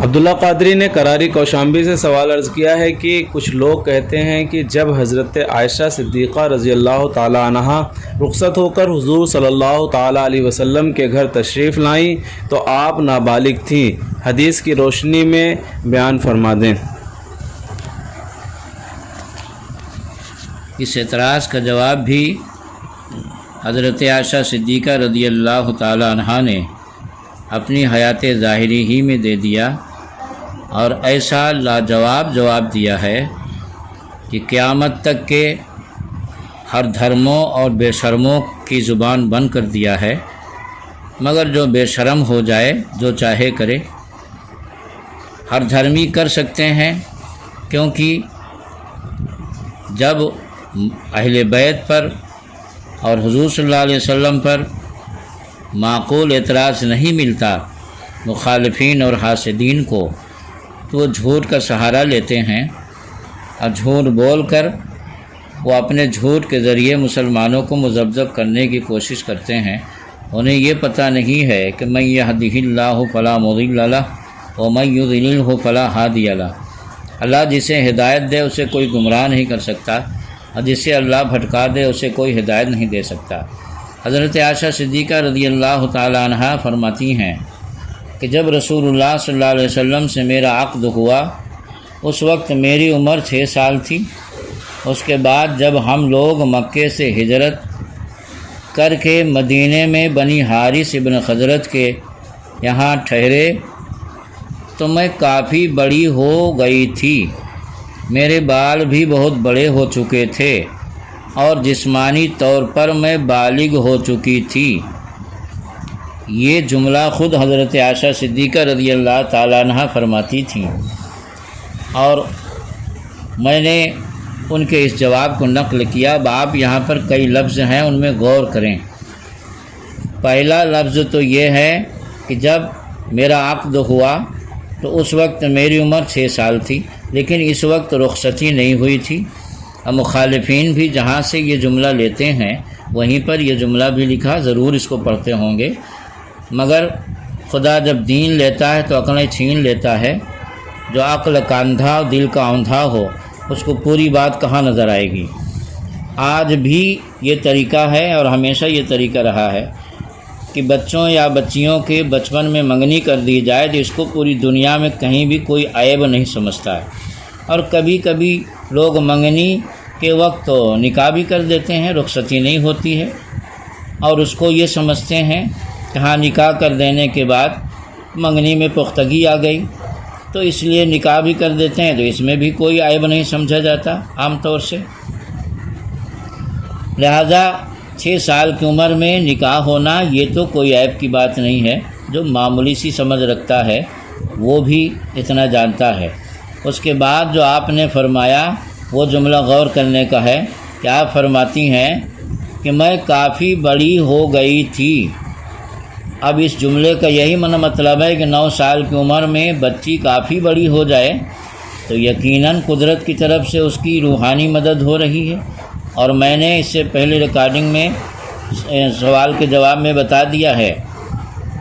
عبداللہ قادری نے کراری کوشامبی سے سوال عرض کیا ہے کہ کچھ لوگ کہتے ہیں کہ جب حضرت عائشہ صدیقہ رضی اللہ تعالی عنہا رخصت ہو کر حضور صلی اللہ تعالی علیہ وسلم کے گھر تشریف لائیں تو آپ نابالغ تھیں، حدیث کی روشنی میں بیان فرما دیں۔ اس اعتراض کا جواب بھی حضرت عائشہ صدیقہ رضی اللہ تعالی عنہا نے اپنی حیات ظاہری ہی میں دے دیا، اور ایسا لاجواب جواب دیا ہے کہ قیامت تک کے ہر دھرموں اور بے شرموں کی زبان بند کر دیا ہے، مگر جو بے شرم ہو جائے جو چاہے کرے۔ ہر دھرمی کر سکتے ہیں، کیونکہ جب اہل بیت پر اور حضور صلی اللہ علیہ وسلم پر معقول اعتراض نہیں ملتا مخالفین اور حاسدین کو، تو وہ جھوٹ کا سہارا لیتے ہیں اور جھوٹ بول کر وہ اپنے جھوٹ کے ذریعے مسلمانوں کو مذبذب کرنے کی کوشش کرتے ہیں۔ انہیں یہ پتہ نہیں ہے کہ من یہدہ اللہ فلا مضل لہ ومن یضللہ فلا ہادی لہ۔ اللہ جسے ہدایت دے اسے کوئی گمراہ نہیں کر سکتا، اور جسے اللہ بھٹکا دے اسے کوئی ہدایت نہیں دے سکتا۔ حضرت عائشہ صدیقہ رضی اللہ تعالی عنہا فرماتی ہیں کہ جب رسول اللہ صلی اللہ علیہ وسلم سے میرا عقد ہوا اس وقت میری عمر 6 سال تھی۔ اس کے بعد جب ہم لوگ مکے سے ہجرت کر کے مدینے میں بنی حارث ابن خزرج کے یہاں ٹھہرے تو میں کافی بڑی ہو گئی تھی، میرے بال بھی بہت بڑے ہو چکے تھے اور جسمانی طور پر میں بالغ ہو چکی تھی۔ یہ جملہ خود حضرت عائشہ صدیقہ رضی اللہ تعالیٰ عنہ فرماتی تھیں، اور میں نے ان کے اس جواب کو نقل کیا۔ اب آپ یہاں پر کئی لفظ ہیں، ان میں غور کریں۔ پہلا لفظ تو یہ ہے کہ جب میرا عقد ہوا تو اس وقت میری عمر 6 سال تھی، لیکن اس وقت رخصتی نہیں ہوئی تھی۔ اور مخالفین بھی جہاں سے یہ جملہ لیتے ہیں وہیں پر یہ جملہ بھی لکھا، ضرور اس کو پڑھتے ہوں گے، مگر خدا جب دین لیتا ہے تو عقلیں چھین لیتا ہے۔ جو عقل کا اندھا دل کا اندھا ہو اس کو پوری بات کہاں نظر آئے گی۔ آج بھی یہ طریقہ ہے اور ہمیشہ یہ طریقہ رہا ہے کہ بچوں یا بچیوں کے بچپن میں منگنی کر دی جائے تو اس کو پوری دنیا میں کہیں بھی کوئی عیب نہیں سمجھتا ہے، اور کبھی کبھی لوگ منگنی کے وقت تو نکاح بھی کر دیتے ہیں، رخصتی نہیں ہوتی ہے، اور اس کو یہ سمجھتے ہیں کہ ہاں نکاح کر دینے کے بعد منگنی میں پختگی آ گئی تو اس لیے نکاح بھی کر دیتے ہیں، تو اس میں بھی کوئی عیب نہیں سمجھا جاتا عام طور سے۔ لہذا 6 سال کی عمر میں نکاح ہونا یہ تو کوئی عیب کی بات نہیں ہے، جو معمولی سی سمجھ رکھتا ہے وہ بھی اتنا جانتا ہے۔ اس کے بعد جو آپ نے فرمایا وہ جملہ غور کرنے کا ہے کہ آپ فرماتی ہیں کہ میں کافی بڑی ہو گئی تھی۔ اب اس جملے کا یہی مطلب ہے کہ 9 سال کی عمر میں بچی کافی بڑی ہو جائے تو یقیناً قدرت کی طرف سے اس کی روحانی مدد ہو رہی ہے، اور میں نے اس سے پہلے ریکارڈنگ میں سوال کے جواب میں بتا دیا ہے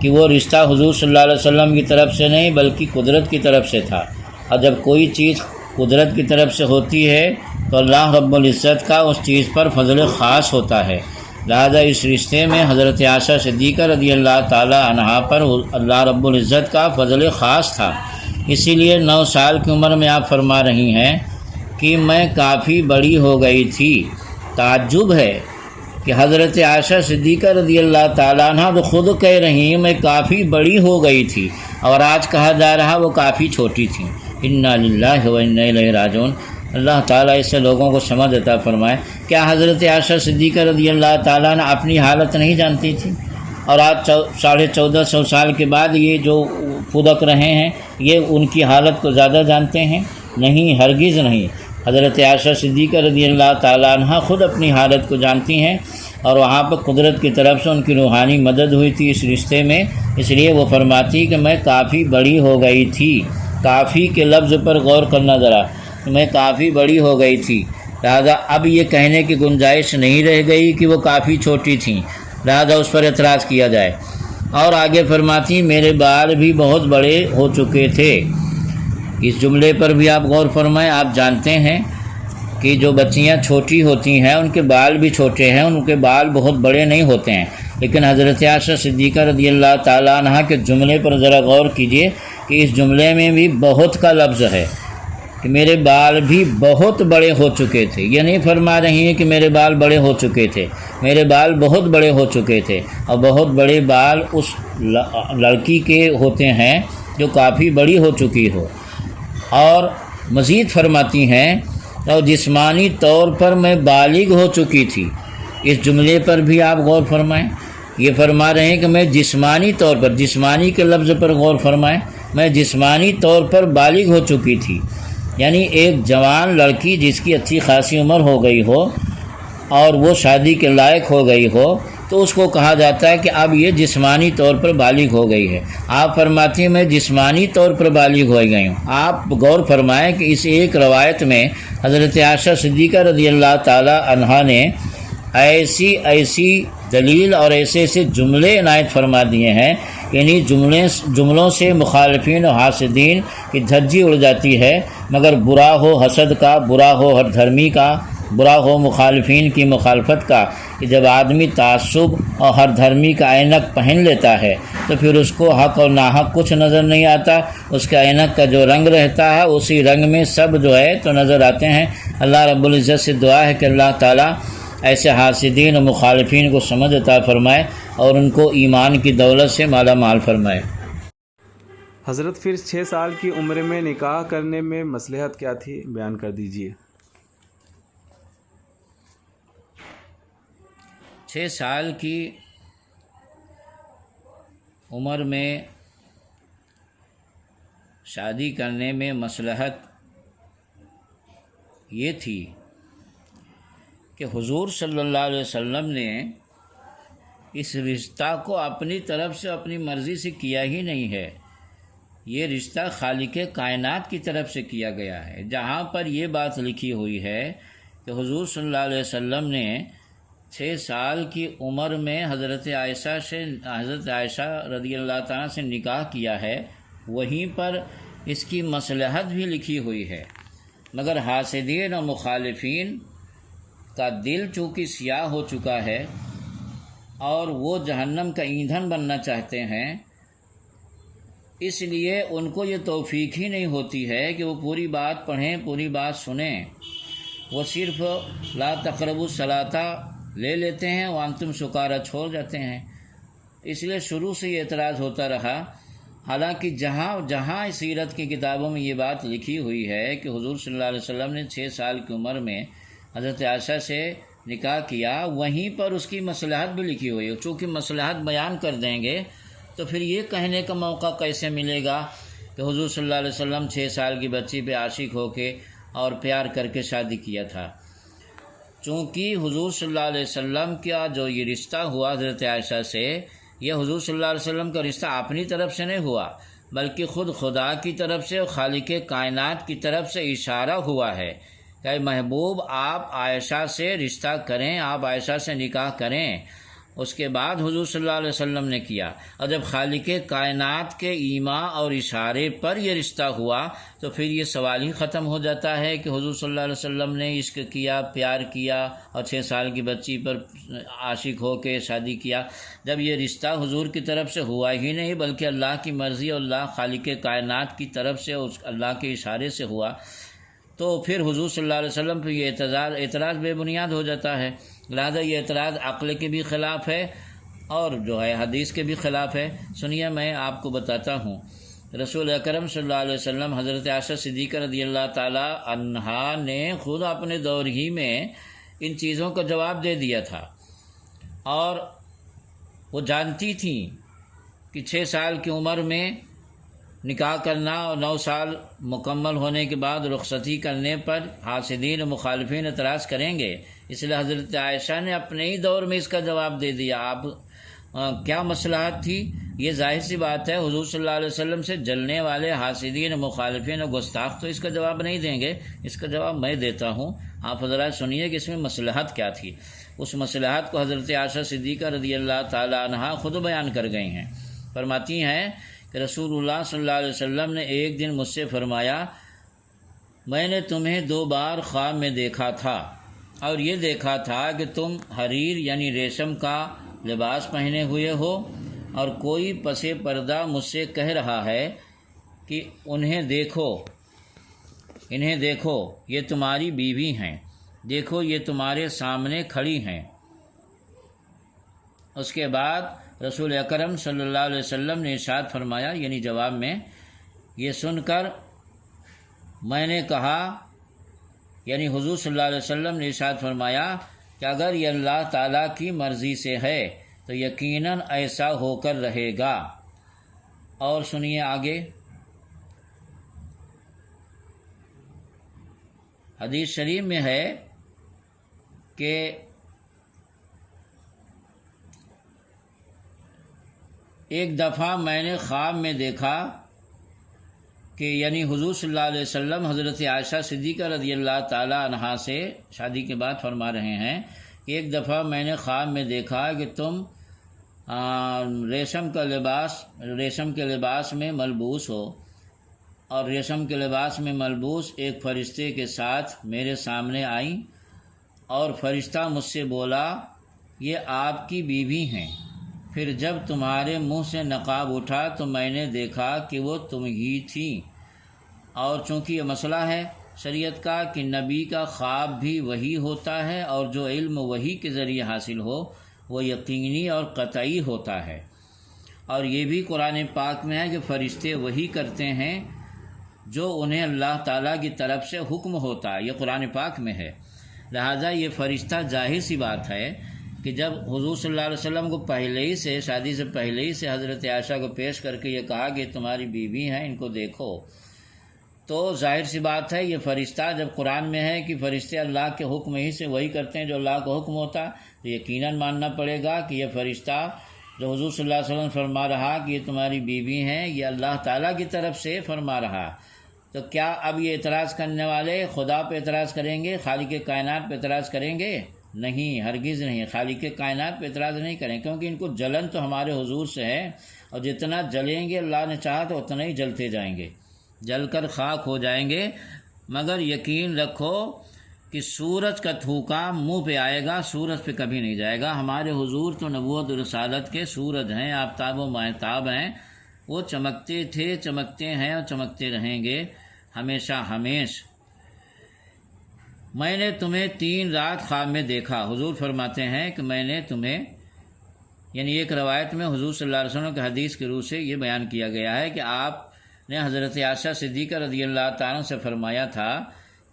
کہ وہ رشتہ حضور صلی اللہ علیہ وسلم کی طرف سے نہیں بلکہ قدرت کی طرف سے تھا، اور جب کوئی چیز قدرت کی طرف سے ہوتی ہے تو اللہ رب العزت کا اس چیز پر فضل خاص ہوتا ہے۔ لہذا اس رشتے میں حضرت عائشہ صدیقہ رضی اللہ تعالی عنہا پر اللہ رب العزت کا فضل خاص تھا، اسی لیے 9 سال کی عمر میں آپ فرما رہی ہیں کہ میں کافی بڑی ہو گئی تھی۔ تعجب ہے کہ حضرت عائشہ صدیقہ رضی اللہ تعالیٰ عنہ تو خود کہہ رہی ہیں میں کافی بڑی ہو گئی تھی، اور آج کہا جا رہا وہ کافی چھوٹی تھیں۔ انا للہ و انا الیہ راجعون۔ اللہ تعالیٰ اس سے لوگوں کو سمجھ عطا فرمائے۔ کیا حضرت عائشہ صدیقہ رضی اللہ تعالیٰ نے اپنی حالت نہیں جانتی تھی؟ اور آج 1450 سال کے بعد یہ جو پھدک رہے ہیں یہ ان کی حالت کو زیادہ جانتے ہیں؟ نہیں، ہرگز نہیں۔ حضرت عائشہ صدیقہ رضی اللہ تعالیٰ عنہ خود اپنی حالت کو جانتی ہیں، اور وہاں پر قدرت کی طرف سے ان کی روحانی مدد ہوئی تھی اس رشتے میں، اس لیے وہ فرماتی کہ میں کافی بڑی ہو گئی تھی۔ کافی کے لفظ پر غور کرنا ذرا، میں کافی بڑی ہو گئی تھی، لہذا اب یہ کہنے کی گنجائش نہیں رہ گئی کہ وہ کافی چھوٹی تھیں، لہذا اس پر اعتراض کیا جائے۔ اور آگے فرماتی میرے بال بھی بہت بڑے ہو چکے تھے۔ اس جملے پر بھی آپ غور فرمائیں۔ آپ جانتے ہیں کہ جو بچیاں چھوٹی ہوتی ہیں ان کے بال بھی چھوٹے ہیں، ان کے بال بہت بڑے نہیں ہوتے ہیں، لیکن حضرت عائشہ صدیقہ رضی اللہ تعالیٰ عنہ کے جملے پر ذرا غور کیجئے کہ اس جملے میں بھی بہت کا لفظ ہے کہ میرے بال بھی بہت بڑے ہو چکے تھے۔ یہ نہیں فرما رہی ہیں کہ میرے بال بڑے ہو چکے تھے، میرے بال بہت بڑے ہو چکے تھے، اور بہت بڑے بال اس لڑکی کے ہوتے ہیں جو کافی بڑی ہو چکی ہو۔ اور مزید فرماتی ہیں اور جسمانی طور پر میں بالغ ہو چکی تھی۔ اس جملے پر بھی آپ غور فرمائیں۔ یہ فرما رہے ہیں کہ میں جسمانی طور پر، جسمانی کے لفظ پر غور فرمائیں، میں جسمانی طور پر بالغ ہو چکی تھی، یعنی ایک جوان لڑکی جس کی اچھی خاصی عمر ہو گئی ہو اور وہ شادی کے لائق ہو گئی ہو تو اس کو کہا جاتا ہے کہ اب یہ جسمانی طور پر بالغ ہو گئی ہے۔ آپ فرماتی ہیں میں جسمانی طور پر بالغ ہو گئی ہوں۔ آپ غور فرمائیں کہ اس ایک روایت میں حضرت عائشہ صدیقہ رضی اللہ تعالی عنہا نے ایسی دلیل اور ایسے جملے عنایت فرما دیے ہیں کہ انہیں جملوں سے مخالفین و حاسدین کی دھجی اڑ جاتی ہے، مگر برا ہو حسد کا، برا ہو ہر دھرمی کا، برا ہو مخالفین کی مخالفت کا، کہ جب آدمی تعصب اور ہر دھرمی کا عینک پہن لیتا ہے تو پھر اس کو حق اور ناحق کچھ نظر نہیں آتا، اس کا عینک کا جو رنگ رہتا ہے اسی رنگ میں سب جو ہے تو نظر آتے ہیں۔ اللہ رب العزت سے دعا ہے کہ اللہ تعالیٰ ایسے حاسدین و مخالفین کو سمجھ عطا فرمائے اور ان کو ایمان کی دولت سے مالا مال فرمائے۔ حضرت پھر 6 سال کی عمر میں نکاح کرنے میں مصلحت کیا تھی، بیان کر دیجئے۔ 6 سال کی عمر میں شادی کرنے میں مصلحت یہ تھی کہ حضور صلی اللہ علیہ وسلم نے اس رشتہ کو اپنی طرف سے اپنی مرضی سے کیا ہی نہیں ہے، یہ رشتہ خالق کائنات کی طرف سے کیا گیا ہے۔ جہاں پر یہ بات لکھی ہوئی ہے کہ حضور صلی اللہ علیہ وسلم نے 6 سال کی عمر میں حضرت عائشہ رضی اللہ تعالیٰ سے نکاح کیا ہے، وہیں پر اس کی مصلحت بھی لکھی ہوئی ہے، مگر حاسدین و مخالفین کا دل چونکہ سیاہ ہو چکا ہے اور وہ جہنم کا ایندھن بننا چاہتے ہیں، اس لیے ان کو یہ توفیق ہی نہیں ہوتی ہے کہ وہ پوری بات پڑھیں، پوری بات سنیں، وہ صرف لا تقربوا الصلاۃ لے لیتے ہیں وانتم سکارا چھوڑ جاتے ہیں۔ اس لیے شروع سے یہ اعتراض ہوتا رہا، حالانکہ جہاں سیرت کی کتابوں میں یہ بات لکھی ہوئی ہے کہ حضور صلی اللہ علیہ وسلم نے 6 سال کی عمر میں حضرت عائشہ سے نکاح کیا، وہیں پر اس کی مصلحت بھی لکھی ہوئی ہے۔ چونکہ مصلحت بیان کر دیں گے تو پھر یہ کہنے کا موقع کیسے ملے گا کہ حضور صلی اللہ علیہ وسلم 6 سال کی بچی پہ عاشق ہو کے اور پیار کر کے شادی کیا تھا۔ چونکہ حضور صلی اللہ علیہ وسلم کا جو یہ رشتہ ہوا حضرت عائشہ سے، یہ حضور صلی اللہ علیہ وسلم کا رشتہ اپنی طرف سے نہیں ہوا، بلکہ خود خدا کی طرف سے اور خالق کائنات کی طرف سے اشارہ ہوا ہے کہ محبوب آپ عائشہ سے رشتہ کریں، آپ عائشہ سے نکاح کریں۔ اس کے بعد حضور صلی اللہ علیہ وسلم نے کیا، اور جب خالق کائنات کے ایما اور اشارے پر یہ رشتہ ہوا تو پھر یہ سوال ہی ختم ہو جاتا ہے کہ حضور صلی اللہ علیہ وسلم نے عشق کیا، پیار کیا اور 6 سال کی بچی پر عاشق ہو کے شادی کیا، جب یہ رشتہ حضور کی طرف سے ہوا ہی نہیں بلکہ اللہ کی مرضی اور اللہ خالق کائنات کی طرف سے اللہ کے اشارے سے ہوا، تو پھر حضور صلی اللہ علیہ وسلم پہ یہ اعتراض بے بنیاد ہو جاتا ہے۔ لہذا یہ اعتراض عقل کے بھی خلاف ہے اور جو ہے حدیث کے بھی خلاف ہے۔ سنیے میں آپ کو بتاتا ہوں، رسول اکرم صلی اللہ علیہ وسلم حضرت عائشہ صدیقہ رضی اللہ تعالی عنہا نے خود اپنے دور ہی میں ان چیزوں کا جواب دے دیا تھا، اور وہ جانتی تھیں کہ 6 سال کی عمر میں نکاح کرنا اور 9 سال مکمل ہونے کے بعد رخصتی کرنے پر حاسدین و مخالفین اعتراض کریں گے، اس لیے حضرت عائشہ نے اپنے ہی دور میں اس کا جواب دے دیا۔ آپ کیا مصلحت تھی؟ یہ ظاہر سی بات ہے، حضور صلی اللہ علیہ وسلم سے جلنے والے حاسدین و مخالفین و گستاخ تو اس کا جواب نہیں دیں گے، اس کا جواب میں دیتا ہوں، آپ حضرات سنیے کہ اس میں مصلحت کیا تھی۔ اس مصلحت کو حضرت عائشہ صدیقہ رضی اللہ تعالی عنہا خود بیان کر گئی ہیں۔ فرماتی ہیں کہ رسول اللہ صلی اللہ علیہ وسلم نے ایک دن مجھ سے فرمایا، میں نے تمہیں 2 بار خواب میں دیکھا تھا، اور یہ دیکھا تھا کہ تم حریر یعنی ریشم کا لباس پہنے ہوئے ہو، اور کوئی پس پردہ مجھ سے کہہ رہا ہے کہ انہیں دیکھو یہ تمہاری بیوی ہیں، دیکھو یہ تمہارے سامنے کھڑی ہیں۔ اس کے بعد رسول اکرم صلی اللہ علیہ وسلم نے ارشاد فرمایا، یعنی جواب میں یہ سن کر میں نے کہا، یعنی حضور صلی اللہ علیہ وسلم نے ارشاد فرمایا کہ اگر یہ اللہ تعالیٰ کی مرضی سے ہے تو یقیناً ایسا ہو کر رہے گا۔ اور سنیے آگے، حدیث شریف میں ہے کہ ایک دفعہ میں نے خواب میں دیکھا کہ یعنی حضور صلی اللہ علیہ وسلم حضرت عائشہ صدیقہ رضی اللہ تعالی عنہا سے شادی کے بعد فرما رہے ہیں کہ ایک دفعہ میں نے خواب میں دیکھا کہ تم ریشم کے لباس میں ملبوس ہو، اور ریشم کے لباس میں ملبوس ایک فرشتے کے ساتھ میرے سامنے آئیں، اور فرشتہ مجھ سے بولا یہ آپ کی بیوی ہیں۔ پھر جب تمہارے منہ سے نقاب اٹھا تو میں نے دیکھا کہ وہ تم ہی تھی۔ اور چونکہ یہ مسئلہ ہے شریعت کا کہ نبی کا خواب بھی وحی ہوتا ہے، اور جو علم وحی کے ذریعے حاصل ہو وہ یقینی اور قطعی ہوتا ہے، اور یہ بھی قرآن پاک میں ہے کہ فرشتے وحی کرتے ہیں جو انہیں اللہ تعالیٰ کی طرف سے حکم ہوتا ہے، یہ قرآن پاک میں ہے۔ لہٰذا یہ فرشتہ ظاہر سی بات ہے کہ جب حضور صلی اللہ علیہ وسلم کو پہلے ہی سے شادی سے پہلے ہی سے حضرت عائشہ کو پیش کر کے یہ کہا کہ تمہاری بیوی ہیں، ان کو دیکھو، تو ظاہر سی بات ہے یہ فرشتہ جب قرآن میں ہے کہ فرشتے اللہ کے حکم ہی سے وہی کرتے ہیں جو اللہ کا حکم ہوتا ہے، تو یقیناً ماننا پڑے گا کہ یہ فرشتہ جو حضور صلی اللہ علیہ وسلم فرما رہا کہ یہ تمہاری بیوی ہیں، یہ اللہ تعالیٰ کی طرف سے فرما رہا۔ تو کیا اب یہ اعتراض کرنے والے خدا پہ اعتراض کریں گے، خالق کائنات پہ اعتراض کریں گے؟ نہیں، ہرگز نہیں، خالق کائنات پہ اعتراض نہیں کریں، کیونکہ ان کو جلن تو ہمارے حضور سے ہے، اور جتنا جلیں گے اللہ نے چاہا تو اتنا ہی جلتے جائیں گے، جل کر خاک ہو جائیں گے۔ مگر یقین رکھو کہ سورج کا تھوکا منہ پہ آئے گا، سورج پہ کبھی نہیں جائے گا۔ ہمارے حضور تو نبوت و رسالت کے سورج ہیں، آفتاب و ماہتاب ہیں، وہ چمکتے تھے، چمکتے ہیں اور چمکتے رہیں گے ہمیشہ ہمیش۔ میں نے تمہیں 3 رات خواب میں دیکھا، حضور فرماتے ہیں کہ میں نے تمہیں، یعنی ایک روایت میں حضور صلی اللہ علیہ وسلم کے حدیث کے روح سے یہ بیان کیا گیا ہے کہ آپ نے حضرت عائشہ صدیقہ رضی اللہ تعالیٰ سے فرمایا تھا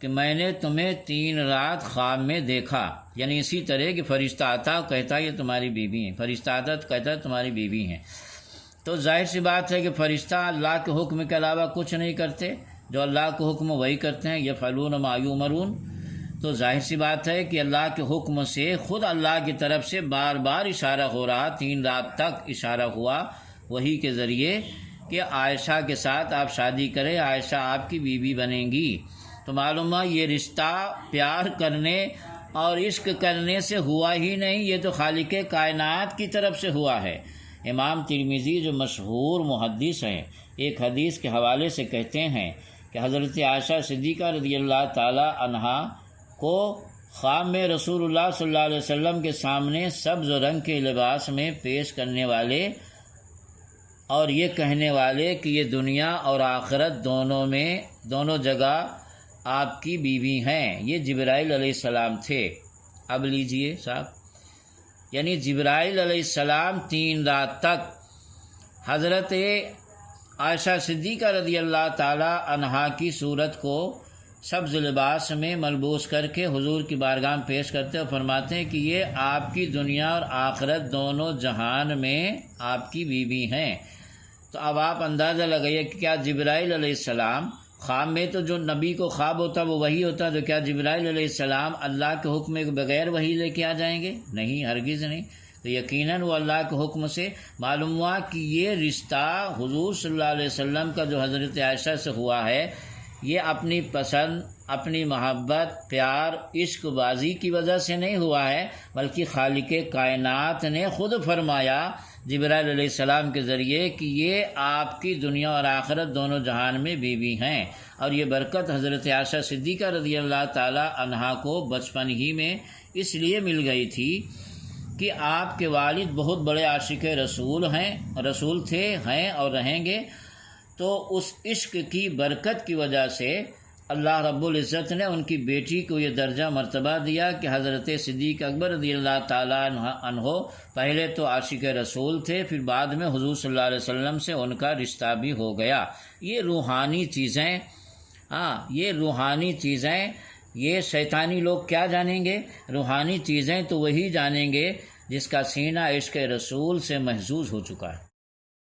کہ میں نے تمہیں 3 رات خواب میں دیکھا، یعنی اسی طرح کہ فرشتہ آتا کہتا یہ تمہاری بیوی ہیں، فرشتہ آتا کہتا تمہاری بیوی ہیں۔ تو ظاہر سی بات ہے کہ فرشتہ اللہ کے حکم کے علاوہ کچھ نہیں کرتے، جو اللہ کے حکم وہی کرتے ہیں، یفعلون ما یؤمرون۔ تو ظاہر سی بات ہے کہ اللہ کے حکم سے خود اللہ کی طرف سے بار بار اشارہ ہو رہا، 3 رات تک اشارہ ہوا وہی کے ذریعے کہ عائشہ کے ساتھ آپ شادی کریں، عائشہ آپ کی بیوی بنیں گی۔ تو معلوم ہے یہ رشتہ پیار کرنے اور عشق کرنے سے ہوا ہی نہیں، یہ تو خالق کائنات کی طرف سے ہوا ہے۔ امام ترمذی جو مشہور محدث ہیں، ایک حدیث کے حوالے سے کہتے ہیں کہ حضرت عائشہ صدیقہ رضی اللہ تعالی عنہا کو خواب میں رسول اللہ صلی اللہ علیہ وسلم کے سامنے سبز رنگ کے لباس میں پیش کرنے والے اور یہ کہنے والے کہ یہ دنیا اور آخرت دونوں جگہ آپ کی بیوی ہیں، یہ جبرائیل علیہ السلام تھے۔ اب لیجئے صاحب، یعنی جبرائیل علیہ السلام 3 رات تک حضرت عائشہ صدیقہ رضی اللہ تعالی عنہا کی صورت کو سبز لباس میں ملبوس کر کے حضور کی بارگاہ میں پیش کرتے اور فرماتے ہیں کہ یہ آپ کی دنیا اور آخرت دونوں جہان میں آپ کی بیوی ہیں۔ تو اب آپ اندازہ لگائیے کہ کیا جبرائیل علیہ السلام خواب میں، تو جو نبی کو خواب ہوتا وہ وہی ہوتا، تو کیا جبرائیل علیہ السلام اللہ کے حکم کے بغیر وہی لے کے آ جائیں گے؟ نہیں، ہرگز نہیں۔ تو یقیناً وہ اللہ کے حکم سے معلوم ہوا کہ یہ رشتہ حضور صلی اللہ علیہ وسلم کا جو حضرت عائشہ سے ہوا ہے، یہ اپنی پسند، اپنی محبت، پیار، عشق بازی کی وجہ سے نہیں ہوا ہے، بلکہ خالق کائنات نے خود فرمایا جبرائیل علیہ السلام کے ذریعے کہ یہ آپ کی دنیا اور آخرت دونوں جہان میں بیوی ہیں، اور یہ برکت حضرت عائشہ صدیقہ رضی اللہ تعالی عنہا کو بچپن ہی میں اس لیے مل گئی تھی کہ آپ کے والد بہت بڑے عاشق رسول تھے، ہیں اور رہیں گے، تو اس عشق کی برکت کی وجہ سے اللہ رب العزت نے ان کی بیٹی کو یہ درجہ مرتبہ دیا کہ حضرت صدیق اکبر رضی اللہ تعالیٰ عنہ پہلے تو عاشق رسول تھے، پھر بعد میں حضور صلی اللہ علیہ وسلم سے ان کا رشتہ بھی ہو گیا۔ یہ روحانی چیزیں، یہ روحانی چیزیں، یہ شیطانی لوگ کیا جانیں گے؟ روحانی چیزیں تو وہی جانیں گے جس کا سینہ عشق رسول سے محظوظ ہو چکا ہے۔